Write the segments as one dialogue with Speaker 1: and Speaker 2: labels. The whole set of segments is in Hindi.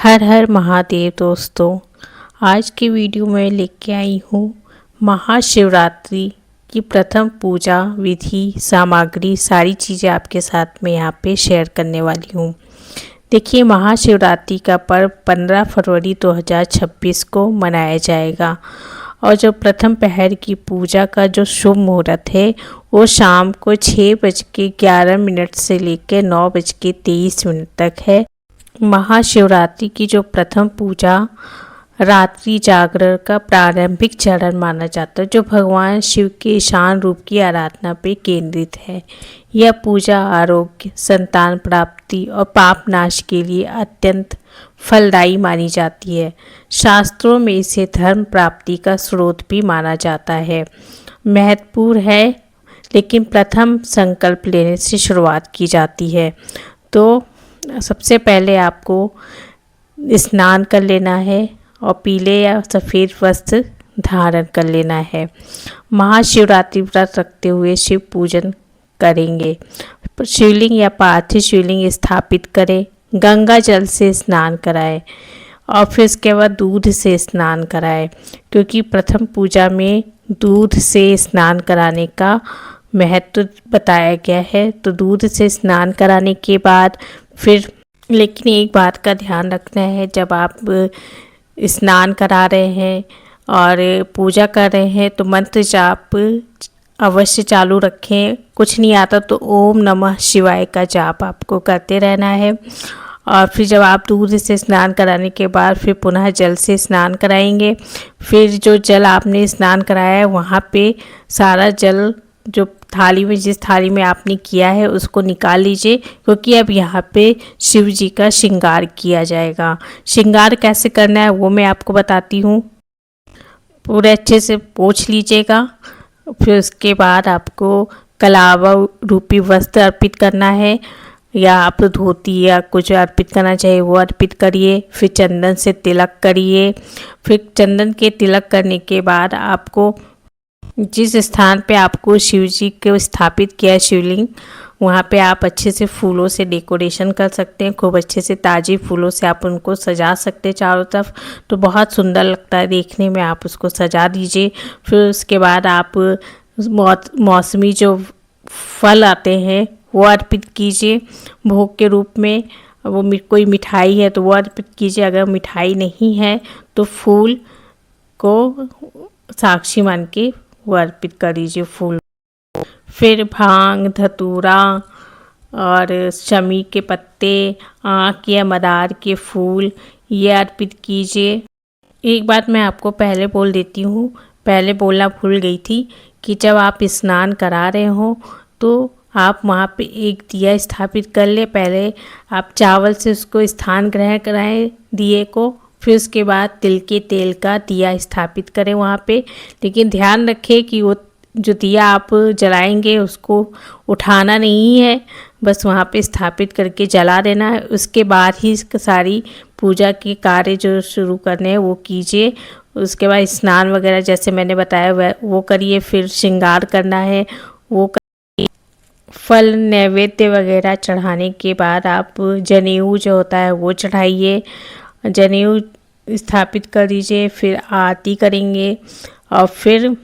Speaker 1: हर हर महादेव दोस्तों। आज की वीडियो में लेके आई हूँ महाशिवरात्रि की प्रथम पूजा विधि सामग्री सारी चीज़ें आपके साथ में यहाँ पे शेयर करने वाली हूँ। देखिए, महाशिवरात्रि का पर्व 15 फरवरी 2026 को मनाया जाएगा और जो प्रथम पहर की पूजा का जो शुभ मुहूर्त है वो शाम को 6:11 से लेकर 9:23 तक है। महाशिवरात्रि की जो प्रथम पूजा रात्रि जागरण का प्रारंभिक चरण माना जाता है, जो भगवान शिव के ईशान रूप की आराधना पे केंद्रित है। यह पूजा आरोग्य, संतान प्राप्ति और पाप नाश के लिए अत्यंत फलदायी मानी जाती है। शास्त्रों में इसे धर्म प्राप्ति का स्रोत भी माना जाता है। महत्वपूर्ण है, लेकिन प्रथम संकल्प लेने से शुरुआत की जाती है। तो सबसे पहले आपको स्नान कर लेना है और पीले या सफ़ेद वस्त्र धारण कर लेना है। महाशिवरात्रि व्रत रखते हुए शिव पूजन करेंगे। शिवलिंग या पार्थिव शिवलिंग स्थापित करें, गंगा जल से स्नान कराएं और फिर इसके बाद दूध से स्नान कराएं, क्योंकि प्रथम पूजा में दूध से स्नान कराने का महत्व बताया गया है। तो दूध से स्नान कराने के बाद फिर, लेकिन एक बात का ध्यान रखना है, जब आप स्नान करा रहे हैं और पूजा कर रहे हैं तो मंत्र जाप अवश्य चालू रखें। कुछ नहीं आता तो ओम नमः शिवाय का जाप आपको करते रहना है। और फिर जब आप दूध से स्नान कराने के बाद फिर पुनः जल से स्नान कराएंगे। फिर जो जल आपने स्नान कराया है वहाँ पे सारा जल जो थाली में, जिस थाली में आपने किया है उसको निकाल लीजिए, क्योंकि अब यहाँ पे शिव जी का श्रृंगार किया जाएगा। श्रृंगार कैसे करना है वो मैं आपको बताती हूँ। पूरे अच्छे से पोंछ लीजिएगा। फिर उसके बाद आपको कलावा रूपी वस्त्र अर्पित करना है, या आप धोती या कुछ अर्पित करना चाहिए वो अर्पित करिए। फिर चंदन से तिलक करिए। फिर चंदन के तिलक करने के बाद आपको जिस स्थान पे आपको शिव जी को स्थापित किया है शिवलिंग, वहाँ पे आप अच्छे से फूलों से डेकोरेशन कर सकते हैं। खूब अच्छे से ताज़ी फूलों से आप उनको सजा सकते हैं चारों तरफ, तो बहुत सुंदर लगता है देखने में। आप उसको सजा दीजिए। फिर उसके बाद आप मौसमी जो फल आते हैं वो अर्पित कीजिए भोग के रूप में। वो कोई मिठाई है तो वो अर्पित कीजिए। अगर मिठाई नहीं है तो फूल को साक्षी मान के वो अर्पित कर दीजिए फूल। फिर भांग, धतूरा और शमी के पत्ते, आँख या मदार के फूल ये अर्पित कीजिए। एक बात मैं आपको पहले बोल देती हूँ, पहले बोलना भूल गई थी, कि जब आप स्नान करा रहे हो तो आप वहाँ पे एक दिया स्थापित कर ले। पहले आप चावल से उसको स्थान ग्रहण कराएं दिए को, फिर उसके बाद तिल के तेल का दिया स्थापित करें वहाँ पे। लेकिन ध्यान रखें कि वो जो दिया आप जलाएंगे उसको उठाना नहीं है, बस वहाँ पे स्थापित करके जला देना है। उसके बाद ही सारी पूजा के कार्य जो शुरू करने हैं वो कीजिए। उसके बाद स्नान वगैरह जैसे मैंने बताया वो करिए। फिर श्रृंगार करना है वो करिए। फल नैवेद्य वगैरह चढ़ाने के बाद आप जनेऊ जो होता है वो चढ़ाइए। जनेऊ स्थापित कर दीजिए। फिर आरती करेंगे और फिर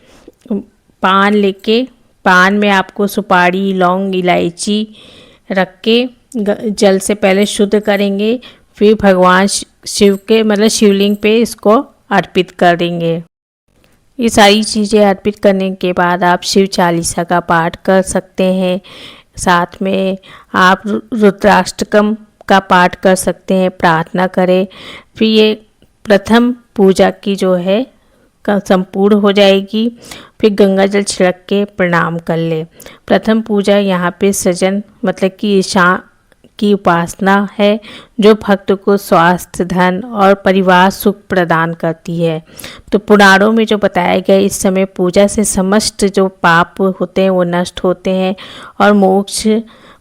Speaker 1: पान लेके, पान में आपको सुपारी, लौंग, इलायची रख के जल से पहले शुद्ध करेंगे। फिर भगवान शिव के मतलब शिवलिंग पे इसको अर्पित कर देंगे। ये सारी चीज़ें अर्पित करने के बाद आप शिव चालीसा का पाठ कर सकते हैं। साथ में आप रुद्राष्टकम का पाठ कर सकते हैं, प्रार्थना करें। फिर ये प्रथम पूजा की जो है संपूर्ण हो जाएगी। फिर गंगा जल छिड़क के प्रणाम कर ले। प्रथम पूजा यहाँ पे सृजन मतलब कि ईशान की उपासना है, जो भक्त को स्वास्थ्य, धन और परिवार सुख प्रदान करती है। तो पुराणों में जो बताया गया, इस समय पूजा से समस्त जो पाप होते हैं वो नष्ट होते हैं और मोक्ष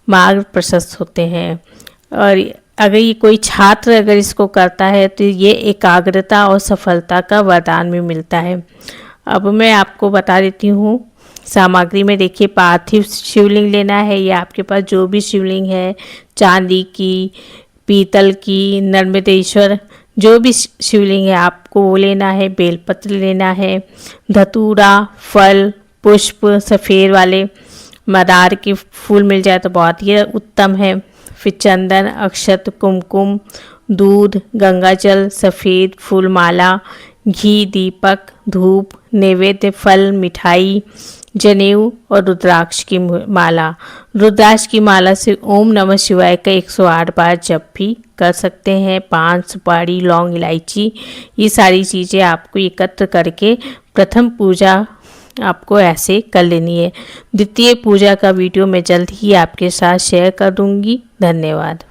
Speaker 1: मार्ग प्रशस्त होते हैं। और अगर ये कोई छात्र अगर इसको करता है तो ये एकाग्रता और सफलता का वरदान भी मिलता है। अब मैं आपको बता देती हूँ सामग्री में। देखिए, पार्थिव शिवलिंग लेना है, या आपके पास जो भी शिवलिंग है, चांदी की, पीतल की, नर्मदेश्वर, जो भी शिवलिंग है आपको वो लेना है। बेलपत्र लेना है, धतूरा, फल, पुष्प, सफ़ेद वाले मंदार के फूल मिल जाए तो बहुत ही उत्तम है। फिर चंदन, अक्षत, कुमकुम, दूध, गंगाजल, सफ़ेद फूल माला, घी, दीपक, धूप, नैवेद्य, फल, मिठाई, जनेऊ और रुद्राक्ष की माला। रुद्राक्ष की माला से ओम नमः शिवाय का 108 बार जप भी कर सकते हैं। पान, सुपारी, लौंग, इलायची, ये सारी चीज़ें आपको एकत्र करके प्रथम पूजा आपको ऐसे कर लेनी है। द्वितीय पूजा का वीडियो मैं जल्द ही आपके साथ शेयर कर दूंगी। धन्यवाद।